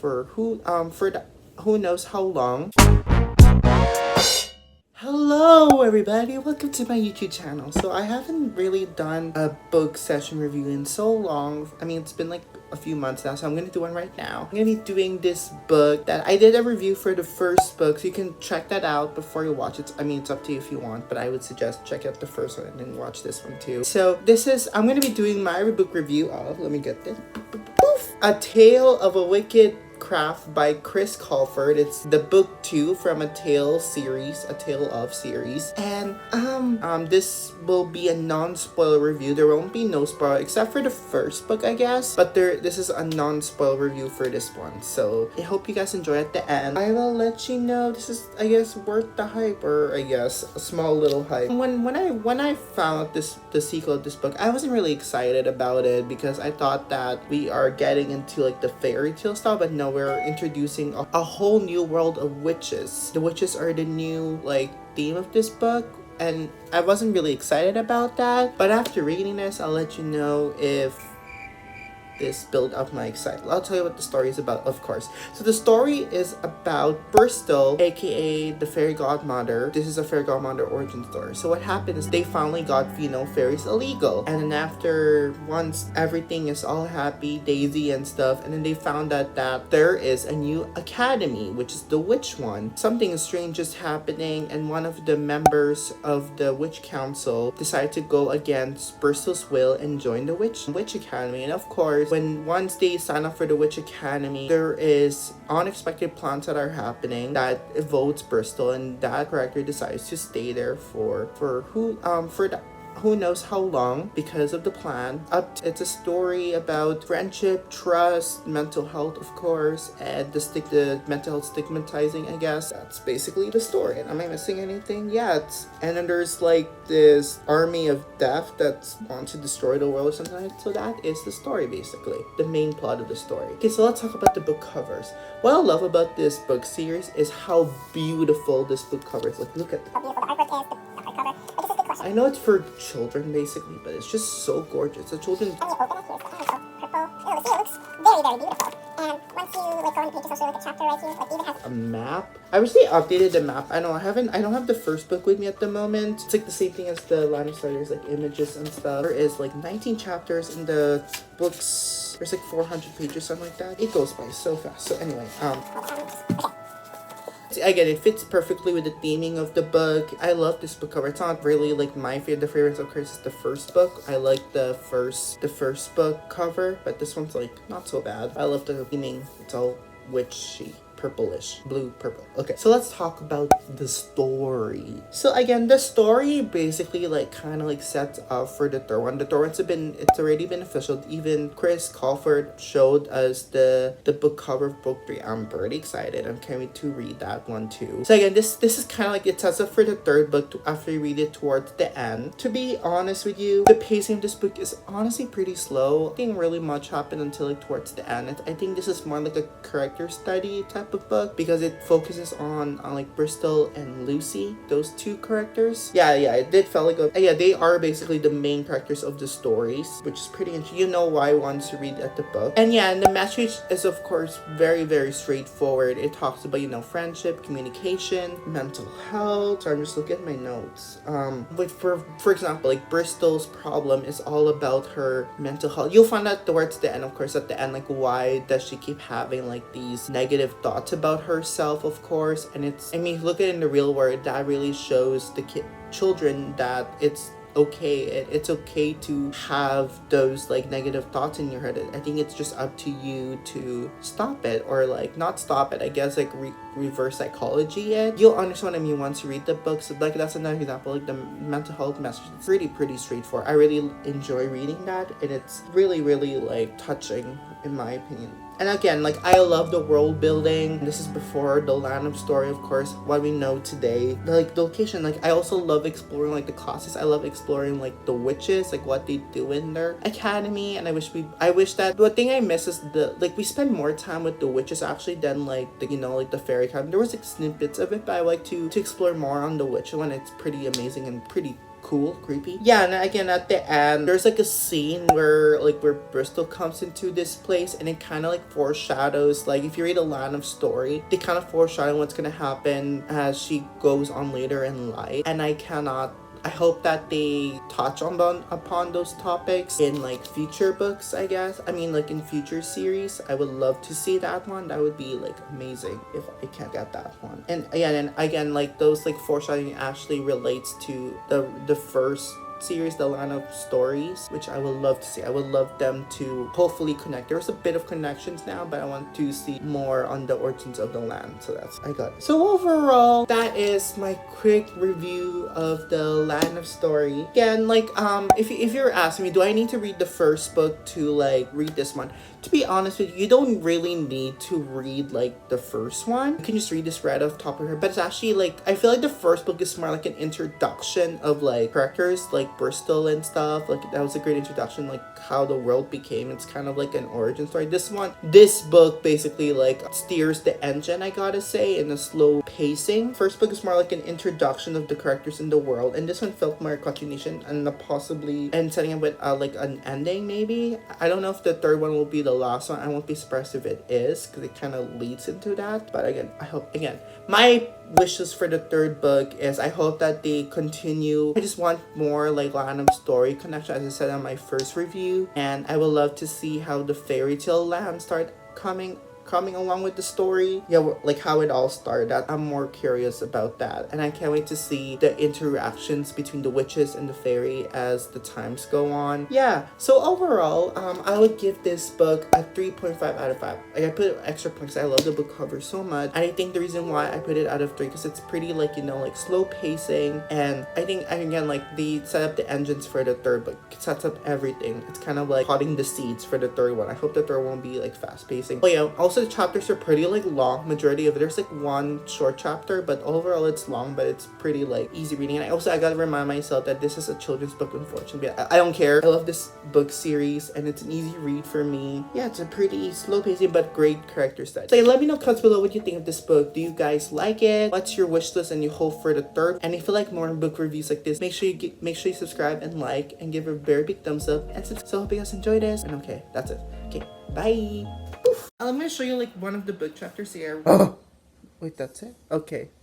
who knows how long. Hello everybody, welcome to my YouTube channel. So I haven't really done a book session review in so long. I mean, it's been like a few months now, so I'm gonna do one right now. I'm gonna be doing this book that I did a review for the first book, so you can check that out before you watch it. I mean, it's up to you if you want, but I would suggest check out the first one and then watch this one too. So I'm gonna be doing my book review of, let me get this, A Tale of a Wicked Craft by Colfer. It's the book 2 from a Tale of series, and this will be a non-spoiler review. There won't be no spoiler except for the first book, I guess, but this is a non-spoiler review for this one, so I hope you guys enjoy at the end. I will let you know this is, I guess, worth the hype, or I guess a small little hype. When I found the sequel of this book, I wasn't really excited about it because I thought that we are getting into like the fairy tale style, but no, we're introducing a whole new world of witches. The witches are the new like theme of this book, and I wasn't really excited about that, but after reading this, I'll let you know if this build up my excitement. I'll tell you what the story is about, of course. So the story is about Bristol, aka the fairy godmother. This is a fairy godmother origin story. So what happened is they finally got, fairies illegal, and then after once everything is all happy daisy and stuff, and then they found out that there is a new academy, which is the witch one. Something strange is happening, and one of the members of the witch council decided to go against Bristol's will and join the witch academy. And of course, once they sign up for the Witch Academy, there is unexpected plans that are happening that votes Bristol, and that character decides to stay there for who knows how long because of the plan. It's a story about friendship, trust, mental health, of course, and the mental health stigmatizing, I guess. That's basically the story. Am I missing anything? Yeah, and then there's like this army of death that wants to destroy the world or something like that. So that is the story, basically. The main plot of the story. Okay, so let's talk about the book covers. What I love about this book series is how beautiful this book cover is. Like, look at how beautiful the artwork is, the hardcover. I know it's for children basically, but it's just so gorgeous. The children. And you open it, here's the purple. It looks very, very beautiful. And once you go on the pages, also like a chapter right here, like even has a map. I wish they updated the map. I don't have the first book with me at the moment. It's like the same thing as the Line of Starters, like images and stuff. There is like 19 chapters in the books. There's like 400 pages, something like that. It goes by so fast. So anyway, again, it fits perfectly with the theming of the book. I love this book cover. It's not really like my favorite. The favorite, of course, is the first book. I like the first book cover, but this one's like not so bad. I love the theming. It's all witchy, purplish, blue, purple. Okay, so let's talk about the story. So again, the story basically like kind of like sets up for the third one. The third one's it's already been official. Even Colfer showed us the book cover of book 3. I'm pretty excited. I'm can't wait to read that one too. So again, this is kind of like it sets up for the third book after you read it towards the end. To be honest with you, the pacing of this book is honestly pretty slow. Nothing really much happened until like towards the end. I think this is more like a character study type of book because it focuses on like Bristol and Lucy, those two characters. Yeah, it did feel like they are basically the main characters of the stories, which is pretty interesting. You know why once you read at the book. And yeah, and the message is of course very, very straightforward. It talks about friendship, communication, mental health. So I'm just looking at my notes. But for example, like Bristol's problem is all about her mental health. You'll find out towards the end, of course, at the end, like why does she keep having like these negative thoughts about herself, of course. And look at it in the real world, that really shows the children that it's okay to have those like negative thoughts in your head. I think it's just up to you to stop it, or like not stop it, I guess, like reverse psychology it. You'll understand what I mean once you read the book. So like that's another example, like the mental health message. It's pretty straightforward. I really enjoy reading that, and it's really, really like touching in my opinion. And again, like I love the world building. This is before the land of story, of course, what we know today. Like the location, like I also love exploring like the classes. I love exploring like the witches, like what they do in their academy. And I wish that the thing I miss is we spend more time with the witches actually than like the fairy academy. There was like snippets of it, but I like to explore more on the witch one. It's pretty amazing and pretty cool, creepy. Yeah, and again at the end, there's like a scene where Bristol comes into this place, and it kind of like foreshadows, like if you read a line of story, they kind of foreshadow what's gonna happen as she goes on later in life. And I hope that they touch upon those topics in like future books, I guess. I mean, like in future series. I would love to see that one. That would be like amazing if I can get that one. And again, like those like foreshadowing actually relates to the first series, the line of stories, which I would love to see. I would love them to hopefully connect. There's a bit of connections now, but I want to see more on the origins of the land. So I got it. So overall, that is my quick review of the Land of Story. Again, like if you're asking me, do I need to read the first book to like read this one? To be honest with you, you don't really need to read like the first one. You can just read this right off the top of her. But it's actually like, I feel like the first book is more like an introduction of like characters like Bristol and stuff. Like that was a great introduction, like how the world became. It's kind of like an origin story. This book basically like steers the engine, I gotta say, in a slow pacing. First book is more like an introduction of the characters in the world, and this one felt more continuation and possibly and setting up with like an ending maybe. I don't know if the third one will be the last one. I won't be surprised if it is, because it kind of leads into that. But again, my wishes for the third book is I hope that they continue. I just want more like line of story connection, as I said on my first review, and I would love to see how the fairy tale land start coming along with the story. Yeah, like how it all started. I'm more curious about that, and I can't wait to see the interactions between the witches and the fairy as the times go on. Yeah, so overall, I would give this book a 3.5 out of 5. Like I put extra points. I love the book cover so much, and I think the reason why I put it out of 3 because it's pretty like, you know, like slow pacing, and I think again like they set up the engines for the third book. It sets up everything. It's kind of like potting the seeds for the third one. I hope the third one will be like fast pacing. But yeah, also the chapters are pretty like long. Majority of it, there's like one short chapter, but overall it's long, but it's pretty like easy reading. And I gotta remind myself that this is a children's book, unfortunately. I don't care. I love this book series, and it's an easy read for me. Yeah, it's a pretty slow pacing but great character study. So let me know in the comments below what you think of this book. Do you guys like it? What's your wish list and your hope for the third? And if you like more book reviews like this, make sure you subscribe and like and give a very big thumbs up. And so hope you guys enjoy this. And okay, that's it. Okay, bye. I'm gonna show you like one of the book chapters here. Wait, that's it? Okay.